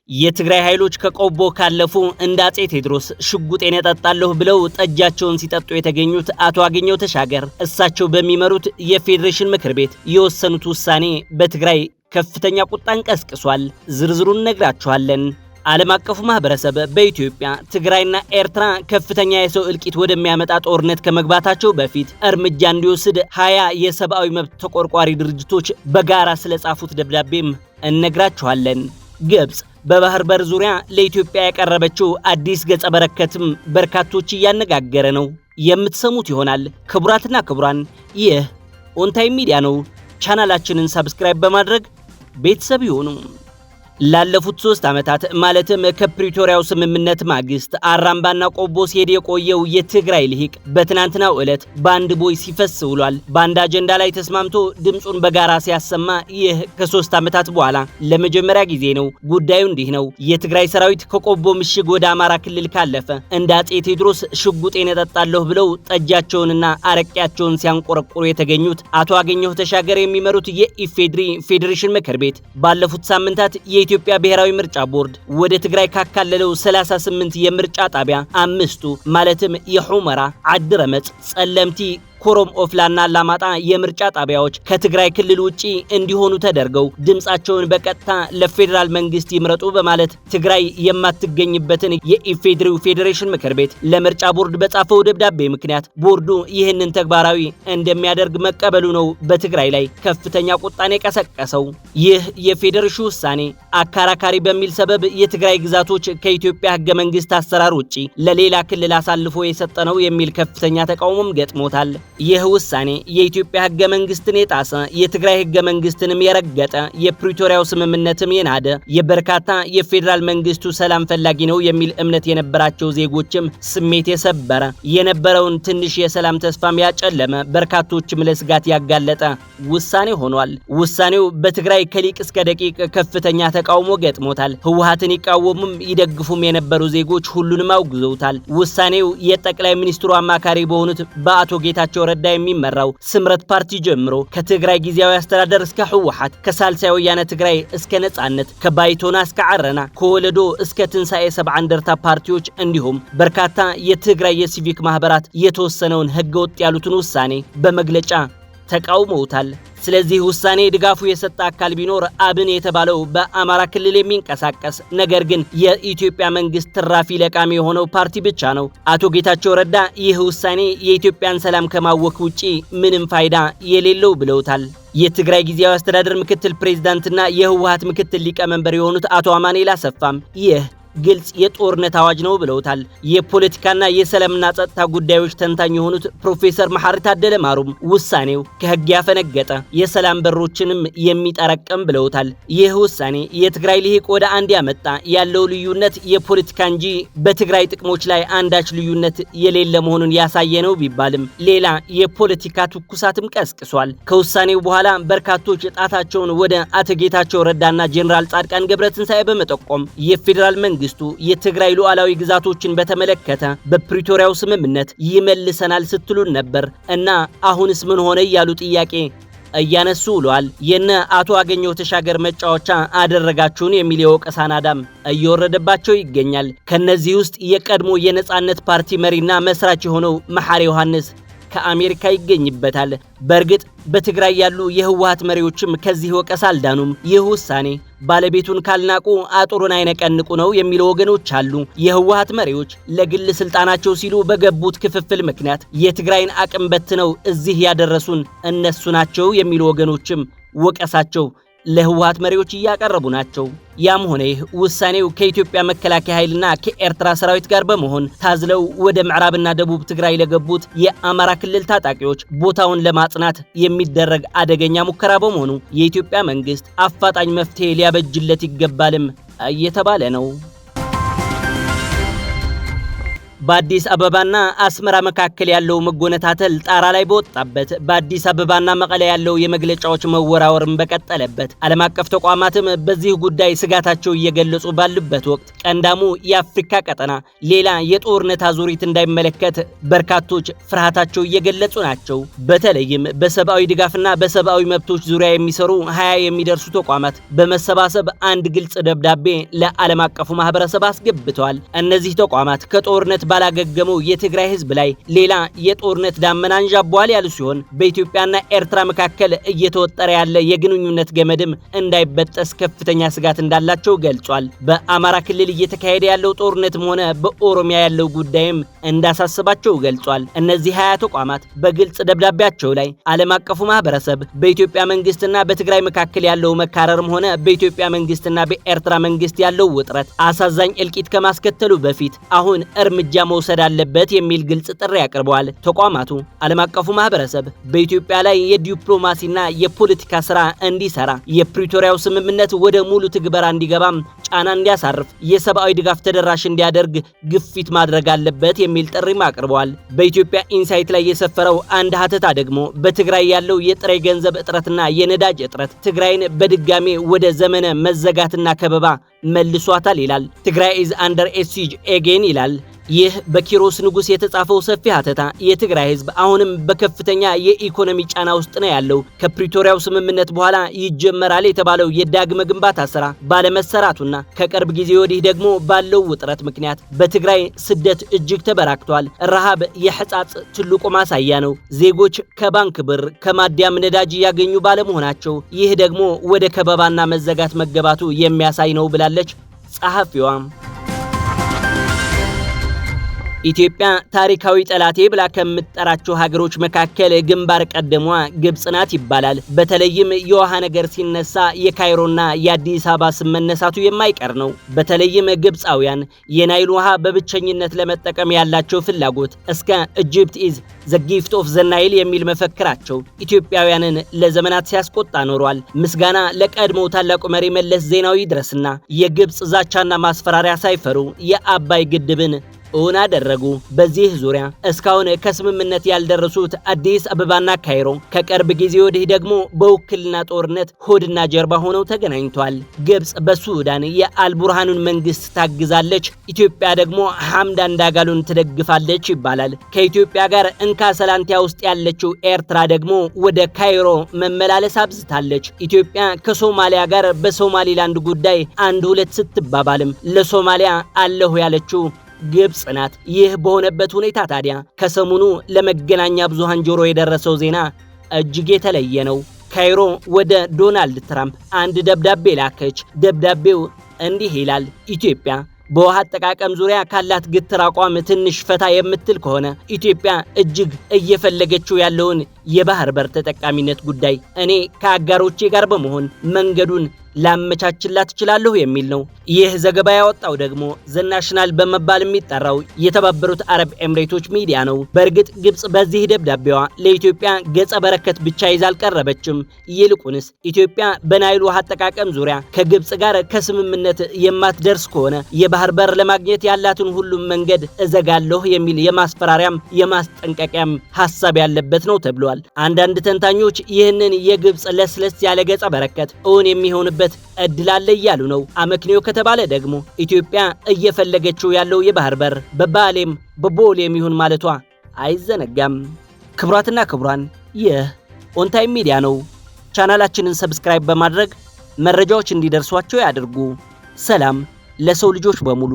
የትግራይ ኃይሎች ከቆቦ ካለፉ እንደ አጼ ቴዎድሮስ ሽጉጤን እጠጣለሁ ብለው ጠጃቸውን ሲጠጡ የተገኙት አቶ አገኘሁ ተሻገር እሳቸው በሚመሩት የፌዴሬሽን ምክር ቤት የወሰኑት ውሳኔ በትግራይ ከፍተኛ ቁጣን ቀስቅሷል። ዝርዝሩን ነግራችኋለን። ዓለም አቀፉ ማህበረሰብ በኢትዮጵያ ትግራይና ኤርትራ ከፍተኛ የሰው እልቂት ወደሚያመጣ ጦርነት ከመግባታቸው በፊት እርምጃ እንዲወስድ 20 የሰብአዊ መብት ተቆርቋሪ ድርጅቶች በጋራ ስለጻፉት ደብዳቤም እነግራችኋለን። ግብጽ በባህር በር ዙሪያ ለኢትዮጵያ ያቀረበችው አዲስ ገጸ በረከትም በርካቶች እያነጋገረ ነው። የምትሰሙት ይሆናል። ክቡራትና ክቡራን፣ ይህ ኦንታይም ሚዲያ ነው። ቻናላችንን ሰብስክራይብ በማድረግ ቤተሰብ ይሁኑ። ላለፉት 3 ዓመታት ማለትም ከፕሪቶሪያው ስምምነት ማግስት አራምባና ቆቦ ሲሄድ የቆየው የትግራይ ልሂቅ በትናንትናው ዕለት በአንድ ቦይ ሲፈስ ውሏል። በአንድ አጀንዳ ላይ ተስማምቶ ድምጹን በጋራ ሲያሰማ ይህ ከ3 ዓመታት በኋላ ለመጀመሪያ ጊዜ ነው። ጉዳዩ እንዲህ ነው። የትግራይ ሰራዊት ከቆቦ ምሽግ ወደ አማራ ክልል ካለፈ እንደ አጼ ቴዎድሮስ ሽጉጤን እጠጣለሁ ብለው ጠጃቸውንና አረቂያቸውን ሲያንቆረቁሩ የተገኙት አቶ አገኘሁ ተሻገር የሚመሩት የኢፌድሪ ፌዴሬሽን ምክር ቤት ባለፉት ሳምንታት የኢትዮጵያ ብሔራዊ ምርጫ ቦርድ ወደ ትግራይ ካካለለው 38 የምርጫ ጣቢያ 5ቱ ማለትም የሑመራ፣ ዓድረመጽ፣ ጸለምቲ፣ ኮረም ኦፍላና አላማጣ የምርጫ ጣቢያዎች ከትግራይ ክልል ውጪ እንዲሆኑ ተደርገው ድምጻቸውን በቀጥታ ለፌዴራል መንግስት ይምረጡ በማለት ትግራይ የማትገኝበትን የኢፌድሪው ፌዴሬሽን ምክር ቤት ለምርጫ ቦርድ በጻፈው ደብዳቤ ምክንያት ቦርዱ ይህንን ተግባራዊ እንደሚያደርግ መቀበሉ ነው በትግራይ ላይ ከፍተኛ ቁጣን የቀሰቀሰው። ይህ የፌዴሬሽኑ ውሳኔ አከራካሪ በሚል ሰበብ የትግራይ ግዛቶች ከኢትዮጵያ ህገ መንግስት አሰራር ውጪ ለሌላ ክልል አሳልፎ የሰጠ ነው የሚል ከፍተኛ ተቃውሞም ገጥሞታል። ይህ ውሳኔ የኢትዮጵያ ህገ መንግስትን የጣሰ የትግራይ ህገ መንግስትንም የረገጠ የፕሪቶሪያው ስምምነትም የናደ የበርካታ የፌዴራል መንግስቱ ሰላም ፈላጊ ነው የሚል እምነት የነበራቸው ዜጎችም ስሜት የሰበረ የነበረውን ትንሽ የሰላም ተስፋም ያጨለመ በርካቶችም ለስጋት ያጋለጠ ውሳኔ ሆኗል። ውሳኔው በትግራይ ከሊቅ እስከ ደቂቅ ከፍተኛ ተቃውሞ ገጥሞታል። ህወሓትን ይቃወሙም ይደግፉም የነበሩ ዜጎች ሁሉንም አውግዘውታል። ውሳኔው የጠቅላይ ሚኒስትሩ አማካሪ በሆኑት በአቶ ጌታቸው ረዳ የሚመራው ስምረት ፓርቲ ጀምሮ ከትግራይ ጊዜያዊ አስተዳደር እስከ ህወሓት፣ ከሳልሳይ ወያነ ትግራይ እስከ ነጻነት፣ ከባይቶና እስከ አረና፣ ከወለዶ እስከ ትንሳኤ ሰብዓ እንደርታ ፓርቲዎች እንዲሁም በርካታ የትግራይ የሲቪክ ማህበራት የተወሰነውን ህገወጥ ያሉትን ውሳኔ በመግለጫ ተቃውመውታል። ስለዚህ ውሳኔ ድጋፉ የሰጠ አካል ቢኖር አብን የተባለው በአማራ ክልል የሚንቀሳቀስ ነገር ግን የኢትዮጵያ መንግስት ትራፊ ለቃሚ የሆነው ፓርቲ ብቻ ነው። አቶ ጌታቸው ረዳ ይህ ውሳኔ የኢትዮጵያን ሰላም ከማወክ ውጪ ምንም ፋይዳ የሌለው ብለውታል። የትግራይ ጊዜያዊ አስተዳደር ምክትል ፕሬዝዳንትና የህወሓት ምክትል ሊቀመንበር የሆኑት አቶ አማኑኤል አሰፋም ይህ ግልጽ የጦርነት አዋጅ ነው ብለውታል። የፖለቲካና የሰላምና ጸጥታ ጉዳዮች ተንታኝ የሆኑት ፕሮፌሰር መሐሪ ታደለ ማሩም ውሳኔው ከህግ ያፈነገጠ የሰላም በሮችንም የሚጠረቅም ብለውታል። ይህ ውሳኔ የትግራይ ልሂቅ ወደ አንድ ያመጣ ያለው ልዩነት የፖለቲካ እንጂ በትግራይ ጥቅሞች ላይ አንዳች ልዩነት የሌለ መሆኑን ያሳየ ነው ቢባልም ሌላ የፖለቲካ ትኩሳትም ቀስቅሷል። ከውሳኔው በኋላ በርካቶች ጣታቸውን ወደ አቶ ጌታቸው ረዳና ጄኔራል ጻድቃን ገብረትንሳኤ በመጠቆም የፌዴራል መንግስቱ የትግራይ ሉዓላዊ ግዛቶችን በተመለከተ በፕሪቶሪያው ስምምነት ይመልሰናል ስትሉን ነበር እና አሁንስ ምን ሆነ እያሉ ጥያቄ እያነሱ ውለዋል። የነ አቶ አገኘሁ ተሻገር መጫወቻ አደረጋችሁን የሚል የወቀሳ ናዳም እየወረደባቸው ይገኛል። ከነዚህ ውስጥ የቀድሞ የነጻነት ፓርቲ መሪና መስራች የሆነው መሐሪ ዮሐንስ ከአሜሪካ ይገኝበታል። በእርግጥ በትግራይ ያሉ የህወሓት መሪዎችም ከዚህ ወቀሳ አልዳኑም። ይህ ውሳኔ ባለቤቱን ካልናቁ አጥሩን አይነቀንቁ ነው የሚሉ ወገኖች አሉ። የህወሓት መሪዎች ለግል ስልጣናቸው ሲሉ በገቡት ክፍፍል ምክንያት የትግራይን አቅም በትነው እዚህ ያደረሱን እነሱ ናቸው የሚሉ ወገኖችም ወቀሳቸው ለህወሓት መሪዎች እያቀረቡ ናቸው። ያም ሆነ ይህ ውሳኔው ከኢትዮጵያ መከላከያ ኃይልና ከኤርትራ ሰራዊት ጋር በመሆን ታዝለው ወደ ምዕራብና ደቡብ ትግራይ ለገቡት የአማራ ክልል ታጣቂዎች ቦታውን ለማጽናት የሚደረግ አደገኛ ሙከራ በመሆኑ የኢትዮጵያ መንግስት አፋጣኝ መፍትሄ ሊያበጅለት ይገባልም እየተባለ ነው። በአዲስ አበባና አስመራ መካከል ያለው መጎነታተል ጣራ ላይ በወጣበት፣ በአዲስ አበባና መቀለ ያለው የመግለጫዎች መወራወርን በቀጠለበት፣ ዓለም አቀፍ ተቋማትም በዚህ ጉዳይ ስጋታቸው እየገለጹ ባሉበት ወቅት ቀንዳሙ የአፍሪካ ቀጠና ሌላ የጦርነት አዙሪት እንዳይመለከት በርካቶች ፍርሃታቸው እየገለጹ ናቸው። በተለይም በሰብአዊ ድጋፍና በሰብአዊ መብቶች ዙሪያ የሚሰሩ 20 የሚደርሱ ተቋማት በመሰባሰብ አንድ ግልጽ ደብዳቤ ለዓለም አቀፉ ማህበረሰብ አስገብተዋል። እነዚህ ተቋማት ከጦርነት ባላገገመው የትግራይ ህዝብ ላይ ሌላ የጦርነት ዳመና አንዣቧል ያሉ ሲሆን በኢትዮጵያና ኤርትራ መካከል እየተወጠረ ያለ የግንኙነት ገመድም እንዳይበጠስ ከፍተኛ ስጋት እንዳላቸው ገልጿል። በአማራ ክልል እየተካሄደ ያለው ጦርነትም ሆነ በኦሮሚያ ያለው ጉዳይም እንዳሳሰባቸው ገልጿል። እነዚህ 20 ተቋማት በግልጽ ደብዳቤያቸው ላይ ዓለም አቀፉ ማህበረሰብ በኢትዮጵያ መንግስትና በትግራይ መካከል ያለው መካረርም ሆነ በኢትዮጵያ መንግስትና በኤርትራ መንግስት ያለው ውጥረት አሳዛኝ እልቂት ከማስከተሉ በፊት አሁን እርምጃ መውሰድ አለበት የሚል ግልጽ ጥሪ አቅርበዋል። ተቋማቱ ዓለም አቀፉ ማህበረሰብ በኢትዮጵያ ላይ የዲፕሎማሲና የፖለቲካ ስራ እንዲሰራ፣ የፕሪቶሪያው ስምምነት ወደ ሙሉ ትግበራ እንዲገባም ጫና እንዲያሳርፍ፣ የሰብአዊ ድጋፍ ተደራሽ እንዲያደርግ ግፊት ማድረግ አለበት የሚል ጥሪም አቅርበዋል። በኢትዮጵያ ኢንሳይት ላይ የሰፈረው አንድ ሀተታ ደግሞ በትግራይ ያለው የጥሬ ገንዘብ እጥረትና የነዳጅ እጥረት ትግራይን በድጋሜ ወደ ዘመነ መዘጋትና ከበባ መልሷታል ይላል። ትግራይ ኢዝ አንደር ሲጅ ኤጌን ይላል። ይህ በኪሮስ ንጉስ የተጻፈው ሰፊ ሀተታ የትግራይ ህዝብ አሁንም በከፍተኛ የኢኮኖሚ ጫና ውስጥ ነው ያለው። ከፕሪቶሪያው ስምምነት በኋላ ይጀመራል የተባለው የዳግመ ግንባታ ስራ ባለመሰራቱና ከቅርብ ጊዜ ወዲህ ደግሞ ባለው ውጥረት ምክንያት በትግራይ ስደት እጅግ ተበራክቷል። ረሃብ የሕጻጽ ትልቁ ማሳያ ነው። ዜጎች ከባንክ ብር ከማዲያም ነዳጅ ያገኙ ባለመሆናቸው ይህ ደግሞ ወደ ከበባና መዘጋት መገባቱ የሚያሳይ ነው ብላለች ጸሐፊዋ። ኢትዮጵያ ታሪካዊ ጠላቴ ብላ ከምትጠራቸው ሀገሮች መካከል ግንባር ቀደሟ ግብጽ ናት ይባላል። በተለይም የውሃ ነገር ሲነሳ የካይሮና የአዲስ አበባ ስም መነሳቱ የማይቀር ነው። በተለይም ግብጻውያን የናይል ውሃ በብቸኝነት ለመጠቀም ያላቸው ፍላጎት እስከ ኢጂፕት ኢዝ ዘ ጊፍት ኦፍ ዘ ናይል የሚል መፈክራቸው ኢትዮጵያውያንን ለዘመናት ሲያስቆጣ ኖሯል። ምስጋና ለቀድሞው ታላቁ መሪ መለስ ዜናዊ ድረስና የግብጽ ዛቻና ማስፈራሪያ ሳይፈሩ የአባይ ግድብን እውን አደረጉ። በዚህ ዙሪያ እስካሁን ከስምምነት ያልደረሱት አዲስ አበባና ካይሮ ከቅርብ ጊዜ ወዲህ ደግሞ በውክልና ጦርነት ሆድና ጀርባ ሆነው ተገናኝቷል። ግብጽ በሱዳን የአልቡርሃኑን መንግስት ታግዛለች፣ ኢትዮጵያ ደግሞ ሐምዳን ዳጋሎን ትደግፋለች ይባላል። ከኢትዮጵያ ጋር እንካ ሰላንቲያ ውስጥ ያለችው ኤርትራ ደግሞ ወደ ካይሮ መመላለስ አብዝታለች። ኢትዮጵያ ከሶማሊያ ጋር በሶማሊላንድ ጉዳይ አንድ ሁለት ስትባባልም ለሶማሊያ አለሁ ያለችው ግብጽ ናት። ይህ በሆነበት ሁኔታ ታዲያ ከሰሞኑ ለመገናኛ ብዙሃን ጆሮ የደረሰው ዜና እጅግ የተለየ ነው። ካይሮ ወደ ዶናልድ ትራምፕ አንድ ደብዳቤ ላከች። ደብዳቤው እንዲህ ይላል። ኢትዮጵያ በውሃ አጠቃቀም ዙሪያ ካላት ግትር አቋም ትንሽ ፈታ የምትል ከሆነ ኢትዮጵያ እጅግ እየፈለገችው ያለውን የባህር በር ተጠቃሚነት ጉዳይ እኔ ከአጋሮቼ ጋር በመሆን መንገዱን ላመቻችላት እችላለሁ የሚል ነው። ይህ ዘገባ ያወጣው ደግሞ ዘ ናሽናል በመባል የሚጠራው የተባበሩት አረብ ኤምሬቶች ሚዲያ ነው። በእርግጥ ግብጽ በዚህ ደብዳቤዋ ለኢትዮጵያ ገጸ በረከት ብቻ ይዛ አልቀረበችም። ይልቁንስ ኢትዮጵያ በናይል ውሃ አጠቃቀም ዙሪያ ከግብጽ ጋር ከስምምነት የማትደርስ ከሆነ የባህር በር ለማግኘት ያላትን ሁሉም መንገድ እዘጋለሁ የሚል የማስፈራሪያም የማስጠንቀቂያም ሐሳብ ያለበት ነው ተብሏል። አንዳንድ ተንታኞች ይህንን የግብጽ ለስለስ ያለ ገጸ በረከት እውን የሚሆንበት እድል አለ እያሉ ነው። አመክንዮ ከተባለ ደግሞ ኢትዮጵያ እየፈለገችው ያለው የባህር በር በባሌም በቦሌም ይሁን ማለቷ አይዘነጋም። ክቡራትና ክቡራን ይህ ኦንታይም ሚዲያ ነው። ቻናላችንን ሰብስክራይብ በማድረግ መረጃዎች እንዲደርሷቸው ያድርጉ። ሰላም ለሰው ልጆች በሙሉ።